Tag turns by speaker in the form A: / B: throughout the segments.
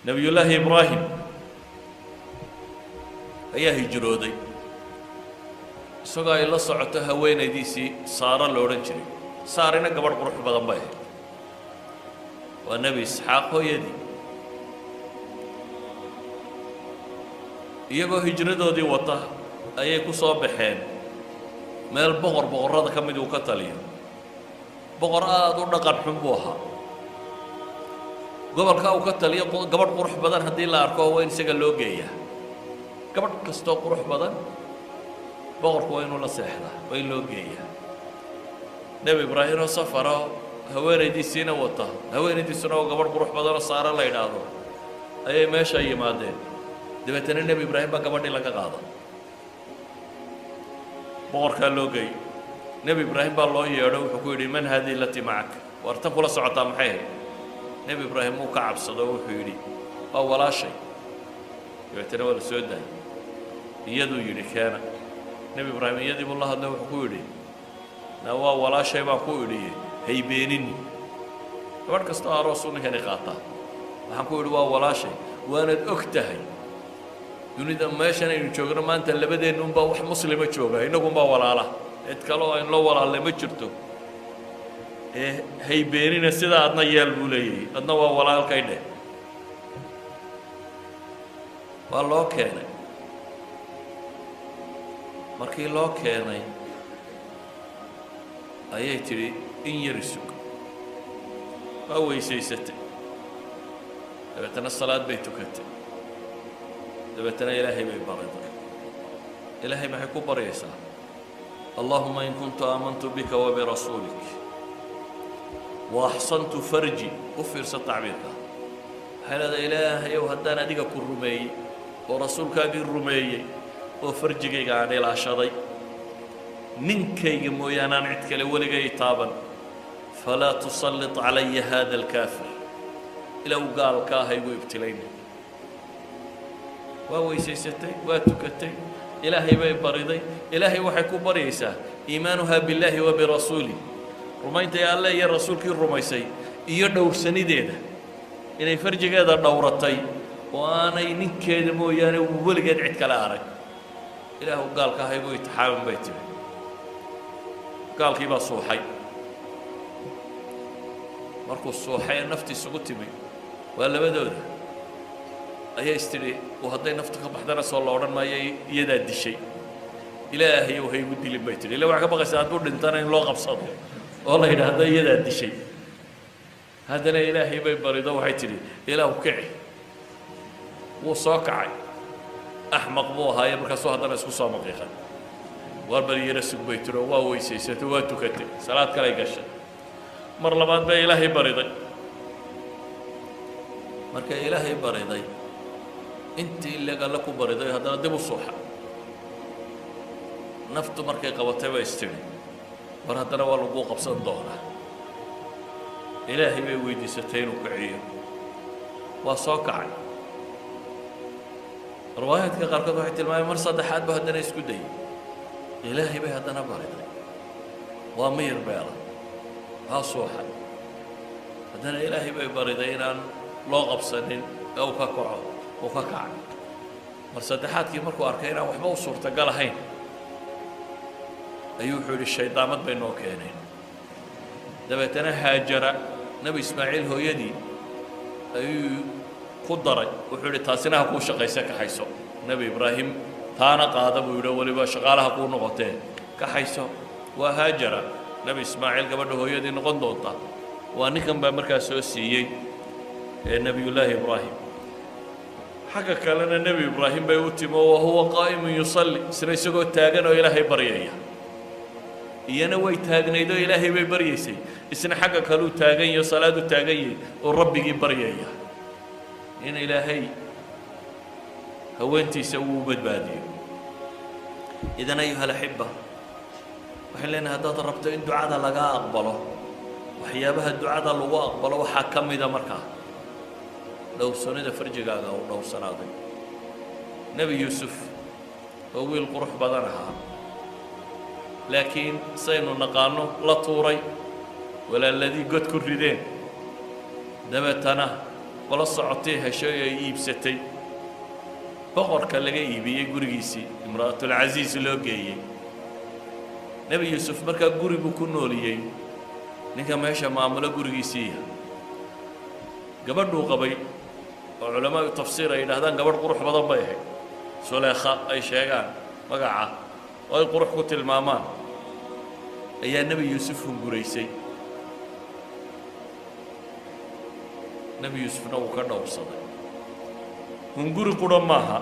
A: نبي الله إبراهيم أيها هجرودي سوغا إلا صعته وين ديسي صار لورنجري صارنا قبل قروح بدن باي والنبي إسحاق هو يدي iyagoo hijradoodii wata ayay ku soo baxeen meel boqorrada ka mid uu ka taliyo boqor aad u dhaqan xun buu ahaa gobolka uu ka taliyo gabadh qurux badan haddii la arko waa in isaga loo geeyaa gabadh kastoo qurux badan boqorku waa inuu la seexdaa waa in loo geeyaa nebi ibraahim oo safara haweenaydiisiina wata haweenaydiisuna oo gabadh qurux badan oo saara la yidhaahdo ayay meesha yimaadeen dabeetana nebi ibraahim baa gabadhii laga qaada boqorkaa loo geey nebi ibraahim baa loo yeedho wuxuu ku yidhi man haadihi alatii macaka war tan kula socotaa maxay ahayd nebi ibraahim uu ka cabsado wuxuu yidhi waa walaashay dabeetana waa la soo daayay iyaduu yidhi keena nebi ibraahim iyadii buu la hadlay wuxuu ku yidhi na waa walaashay baan ku idhi haybeenini gabadh kastoo aroos u ninkani qaataa waxaan ku yidhi waa walaashay waanad og tahay dunida meeshan aynu joogno maanta labadeennu unbaa wax muslima jooga innagunbaa walaala cid kale oo aynula walaalle ma jirto haybeenina sidaa adna yeel buu leeyahay adna waa walaalkay dheh waa loo keenay markii loo keenay ayay tidhi in yari sug waa weysaysatay dabeetana salaad bay tukatay dabeetana ilaahay bay bariday ilaahay maxay ku baryaysaa اللهم إن كنت آمنت بك وبرسولك وأحصنت فرجي أفر ستعبيرك هذا إلهي وهدانا ديك كرمي ورسولك الرمي وفرجك عن العشري ننكي مويانا نعتك لولي طابا فلا تسلط علي هذا الكافر إلى قال كاهي وابتليني وويسيستي واتكتي إلهي بي بريدي إلهي وحكو بريسا إيمانها بالله وبرسوله رمينت يا الله يا رسول كي رميسي يدور سنديده إني فرجك هذا دورتي وأنا ينكيد مو يعني ولقد عدك لا أرك إله قال كهي بو يتحاوم بيتي قال كي بصوحي مركو الصوحي نفتي سقطي بي ولا بدوده أيه استري وهذا نفتك بحضر صلى الله عليه وسلم ما يداد الشيء إلهي وهي ودي لبيت لي لو عقب قصاد بود انتنا لو قبصد والله إذا هذا يداد الشيء هذا لا إلهي بيبرد وحيتري إله كعي وصاكعي أحمق بوها يبرك هذا ناس كصام قيخا واربري يرسك بيترو وويسيسة واتكتي صلاة كلا يقشة مر لبعض بإلهي بريضي مرك إلهي بريضي أنت اللي قال لكم بريضي هذا دب الصحة نفط مركي قوتي ويستوي برهدنا والوقوق بصد ظهره إلهي بيويدي ستين وكعية وصاكعي رواية كقرقة وحيت الماء مرصد حاد بهدنا يسكدي إلهي بهدنا بريضي وامير بيلا ها صوحة هدنا إلهي ببريضين أن لغب سنين أو كقعه وكقع مرصدحات كي مركو أركينا وحبا وصورة قالهين أيوحوا للشيطان بينه وكينين دبتنا هاجر نبي إسماعيل هو يدي أيو قدري وحولي تاسينها كو شقيسة كحيسو نبي إبراهيم تانا قادم ويقول ولي شغالها كو نغطين كحيسو وهاجر نبي إسماعيل قبل هو يدي نغندوطا وانكم بمركز سوسيي نبي الله إبراهيم حكى لنا النبي إبراهيم بيوتيمو وهو قائم يصلي سنيسقو التاغن وإلهي بريئة إيانا وي تاغنيدو إلهي ببريسي إسنا حكى كالو تاغن صلاة تاغن وربي بريئة إن إلهي هو أنتي سووا بدبادي إذن أيها الأحبة وحلنا هذا ضربت إن دعاء لقى أقبله وحيابها الدعاء لقى أقبله وحكم إذا مركه لو سند فرجقا أو لو سنادي نبي يوسف هو القرح بدنها لكن سينو نقانو لا طوري ولا الذي قد كردين دبتنا qolo socotay heshay ay iibsatay boqorka laga iibiyey gurigiisii imra'atulcasiis loo geeyey nebi yuusuf markaa guri buu ku nooliyey ninka meesha maamulo gurigiisiiya gabadhuu qabay oo culamaadu tafsiir ay yidhaahdaan gabadh qurux badan bay ahayd suleekha ay sheegaan magaca oo ay qurux ku tilmaamaan ayaa nebi yuusuf hunguraysay nebi yuusufna wuu ka dhowrsaday hunguri qudha maaha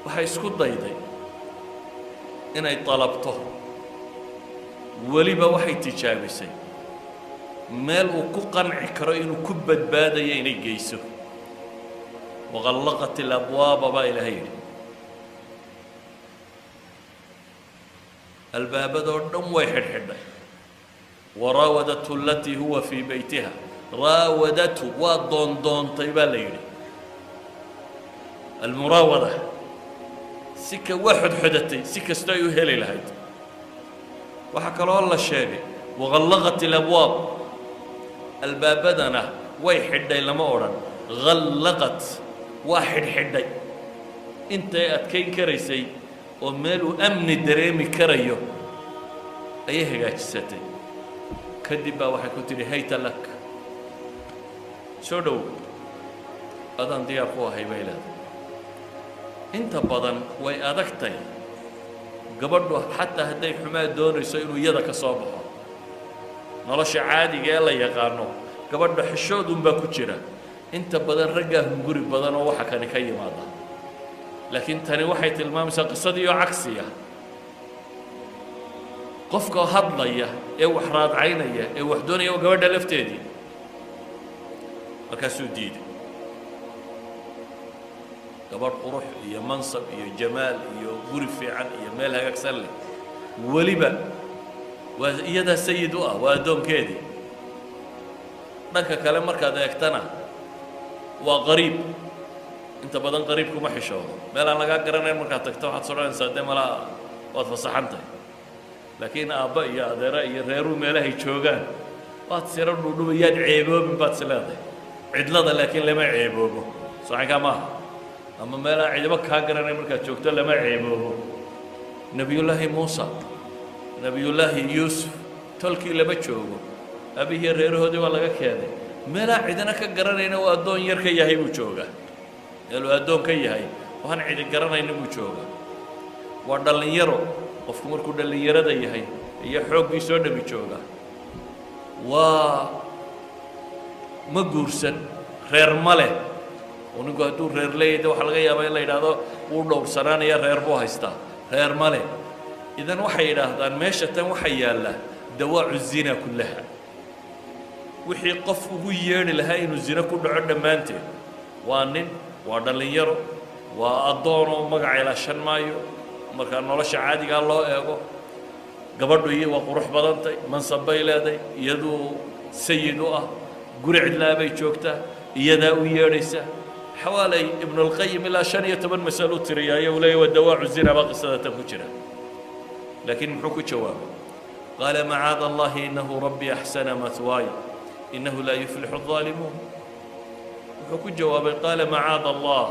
A: waxay isku dayday inay dalabto weliba waxay tijaabisay meel uu ku qanci karo inuu ku badbaadayo inay geyso waqallaqat alabwaaba baa ilaahay yidhi albaabadoo dhan way xidhxidhay waraawadatu alatii huwa fii beytiha raawadatu waa doondoontay baa la yidhi almuraawada sika waa xodxodatay si kastoo ay u heli lahayd waxaa kaloo la sheegay waqallaqat alabwaab albaabadana way xidhay lama odhan qallaqat waa xidhxidhay intay adkayn karaysay oo meel uu amni dareemi karayo ayay hagaajisatay kadib baa waxay ku tidhi hayta lak soo dhow adaan diyaar ku ahay bay leedahay inta badan way adagtay gabadhu xataa hadday xumaa doonayso inuu iyada ka soo baxo nolosha caadiga ee la yaqaano gabadha xishoodunbaa ku jira inta badan raggaa hunguri badan oo waxa kani ka yimaada laakiin tani waxay tilmaamaysaa qisadiioo cagsiya qofka hadlaya ee wax raadcaynaya ee wax doonaya oo gabadha lafteedii markaasuu diiday gabadh qurux iyo mansab iyo jamaal iyo guri fiican iyo meel hagaagsan leh weliba waa iyadaa sayid u ah waa addoonkeedii dhanka kale markaad eegtana waa qariib inta badan qariib kuma xishoodo meel aan lagaa garanayn markaad tagto waxaad sodhanaysaa dee malaa waad fasaxan tahay laakiin aabba iyo adeera iyo reeruu meelahay joogaan waad siro dhudhuba yaad ceeboobin baad is leedahay cidlada laakiin lama ceeboobo saxinkaa maaha ama meel aan cidibo kaa garanayn markaad joogto lama ceeboobo nebiyullaahi muusa nebiyullaahi yuusuf tolkii lama joogo abihiyo reerahoodii waa laga keenay meelaa cidina ka garanayna uu addoon yar ka yahay buu joogaa meeluu addoon ka yahay waxaan cidi garanayna buu joogaa waa dhallinyaro qofku markuu dhallinyarada yahay iyo xooggii soo dhabi joogaa waa ma guursan reer ma leh oo ninku hadduu reer leeyahay de waxaa laga yaabaa in la yidhaahdo wuu dhowrsanaanaya reer buu haystaa reer ma leh idan waxay yidhaahdaan meesha tan waxaa yaalla dawaacu zina kullaha wixii qof ugu yeedhi lahaa inuu zino ku dhaco dhammaanteed waa nin waa dhallinyaro waa addoon oo magaca ilaashan maayo markaa nolosha caadigaa loo eego gabadhu iyo waa qurux badantay mansab bay leedahay iyaduu sayid u ah guri cidlaa bay joogtaa iyadaa u yeedhaysa xawaalay ibnulqayim ilaa 15 masalo u tiriyaayo uu leeyahy waa dawaacu zina baa qisada tan ku jira laakiin muxuu ku jawaabay qaala macaada allahi innahu rabbi axsana mathwaaya innahu laa yuflixu الظaalimuun wuxuu ku jawaabay qaala macaada allah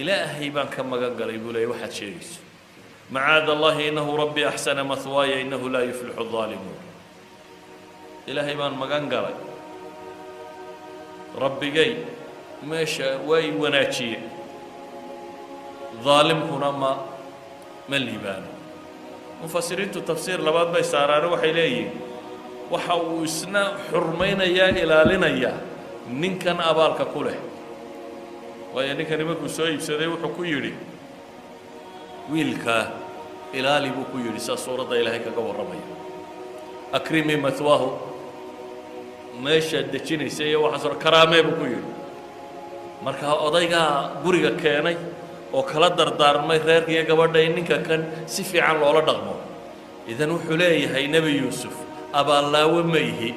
A: ilaahay baan ka magan galay buu leeyahy waxaad sheegayso macaada allahi innahu rabbi axsana mathwaaya innahu laa yuflixu الظaalimuun ilaahay baan magan galay rabbigay meesha way wanaajiyeen ظaalimkuna ma liibaano mufasiriintu tafsiir labaad bay saaraane waxay leeyihiin waxa uu isna xurmaynayaa ilaalinayaa ninkan abaalka ku leh waayo ninkani markuu soo iibsaday wuxuu ku yidhi wiilkaa ilaali buu ku yidhi saa suuradda ilaahay kaga warramaya akrimii mathwaahu meeshaad dejinaysa iyo waxaas karaamee buu ku yidhi markaa odaygaa guriga keenay oo kala dardaarmay reerkiiyo gabadha in ninka kan si fiican loola dhaqmo idan wuxuu leeyahay nebi yuusuf abaallaawe ma ihi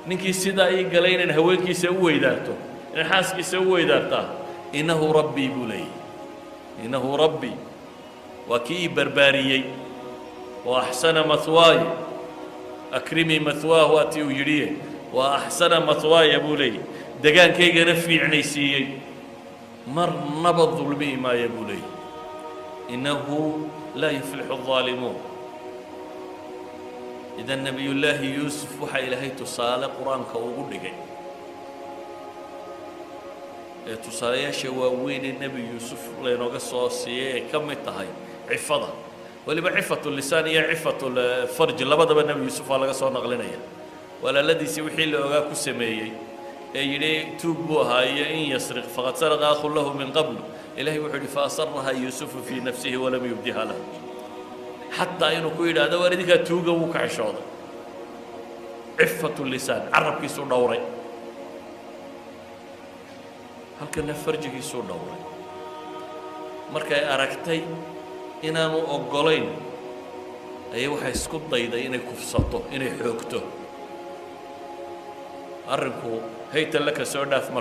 A: ninkii sidaa ii galay inaan haweenkiisa u weydaarto inaan xaaskiisa u weydaartaa innahu rabbii buu leeyahay innahu rabbii waa kii ii barbaariyey oo axsana mathwaaya akrimii mathwaahu waatii uu yidhiye وأحسن مثواي بولي دجان كي جنفي عنيسيي مر نبض ظلمي ما يبولي إنه لا يفلح الظالمون. إذا النبي الله يوسف وحي إلهي تصالح قرآن كوغو لغي تصالح شواوين النبي يوسف لينوغا صوصيه كم التهي عفضة ولما عفة اللسان هي عفة الفرج لبدا النبي يوسف على صور نغلنيا ولا الذي سيوحي لغا كسميي يلي توبوها إن يسرق فقد سرق أخ له من قبل إلهي وحده فأصرها يوسف في نفسه ولم يبدها له حتى إنه كويل هذا وردك توجا وكعشاض عفة اللسان عرب كيسو دوري هل كنا فرج كيسو دوري مركا أركتي إن أنا أقولين أيوة حيسكت ضيدا إني كفصته إني حوكته أرنكو هيت لك سودا في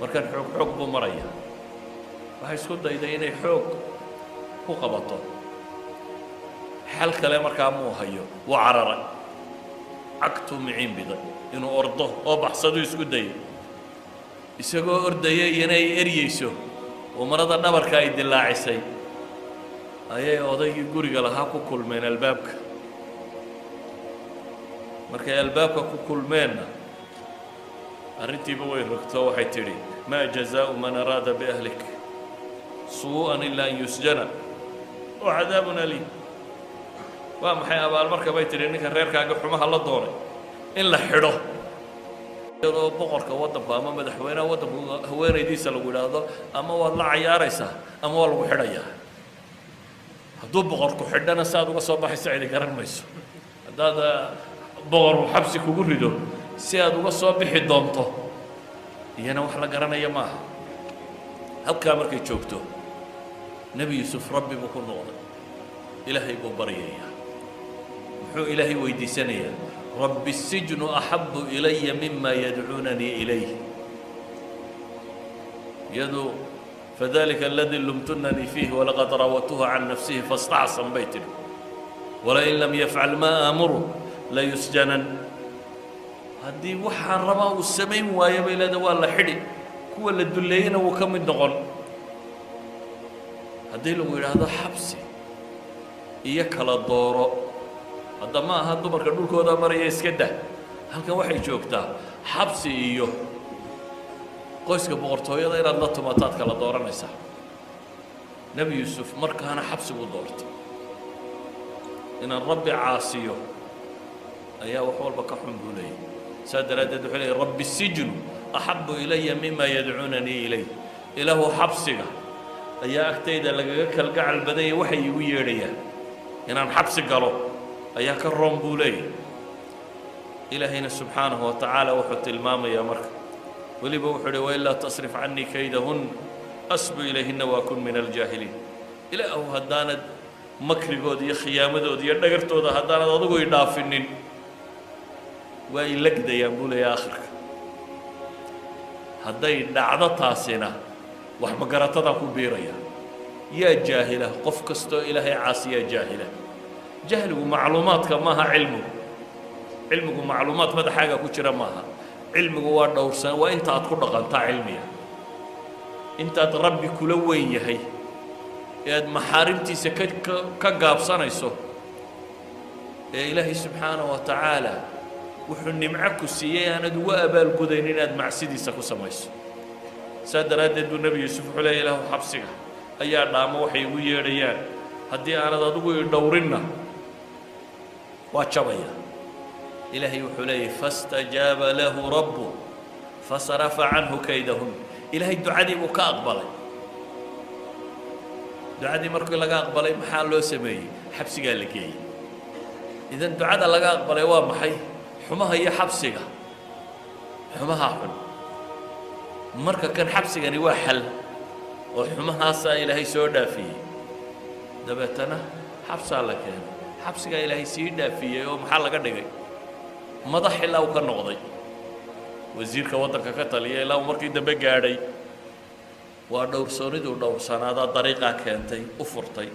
A: مركان حوك بمريا وحيسكت ضيدا إني حوك هو قبطه حل كلام مركا مو هيو وعرر عكتو معين بدا إنه أرضه أو بحصدو يسكت داي يسكو أرضيه يناي إريسو ومرضى النبر كايد الله عسي أيه أضيق يقولي قال هاكو كل من البابك مركا البابك كل منا أرنتي بوي ركتو حيتري ما جزاء من أراد بأهلك سوءا إلا أن يسجن وعذاب أليم ومحي أبا المركب بيتري إنك الرير كاقو حماها الله دوري إن لحيره يضو بقرك ودنك أما مدحوينه ودنك هوين يديس لقول هذا أما والله عياريسه أما والله حرية هدو بقرك حدنا ساد وصباح السعيد كرر ميسو هذا بقر وحبسك وقرده ساد وصباح الضمطه يانا وحلا قرنا يا ما هل كامرك يشوكتو نبي يوسف ربي بكون نوض إلهي ببريه محو إلهي ويدي سنية رب السجن أحب إلي مما يدعونني إليه يدو فذلك الذي لمتنني فيه ولقد راودته عن نفسه فاستعصم بيتي ولئن لم يفعل ما آمره ليسجنن هدي وحا ربا والسمين ويبي إلى دوال حدي كو اللي الدليين وكم النغل هدي لو هذا حبسي إياك للدورة هذا ما هذا مركز دول كودا مريا يسكده هل كان واحد جوكتا حبسي إيوه قوسك بغرطوية إلى الله تماتات كلا دورة نسا نبي يوسف مركز أنا حبسي بدورت إن الرب عاصيه أيها وحول بكحم بولي سادر أدد حلي رب السجن أحب إلي مما يدعونني إليه إله حبسك أيها أكتيد لقاك القاع البداية وحي ويريا إن حبسك قالوا أيها كرم بولي إلهنا سبحانه وتعالى وحط المام يا مرك ولي بوحد وإلا تصرف عني كيدهن أسب إليهن وأكون من الجاهلين إلى أو هداند مكري قودي خيامة قودي يدقرتو ده هداند أضغو يدافنين وإلك ده يقول يا آخرك هداي دعدة تاسينا وحمقرة تدعو بيريا يا جاهلة قف كستو إلهي عاصية جاهلة جهله معلومات كماها علمه معلومات ماذا حاجة كتير ماها علمه هو دورسان وأنت أتقول أنت علمية أنت تربي كل وين يهي يا محارمتي سكت كجاب صنيسو يا إلهي سبحانه وتعالى وحني معك السيئة أنا دواء بالقدينين أد مع سيدي سكو سميسو سادر هذا النبي يوسف عليه له حبسك أيا نام وحي ويريان هدي أنا ضدوي دورنا واتشبيا إلهي وحلي فاستجاب له ربه فصرف عنه كيدهن إلهي الدعاء بك أقبله دعاء مركو لقى أقبله محل له سمي حبسي قال لك إيه إذا دعاء لقى أقبله ومحي حماها هي حبسي حماها حل مركا كان حبسي يعني واحل وحماها سا إلهي سودا فيه دبتنا حبس على كان حبسي إلهي سيدا فيه يوم حل قدقي مضح الله وكان نقضي وزير كوطنك كتلي الله مركي دبق قاعدي ودور سوري ودور سنة طريقة كانتي أفرتي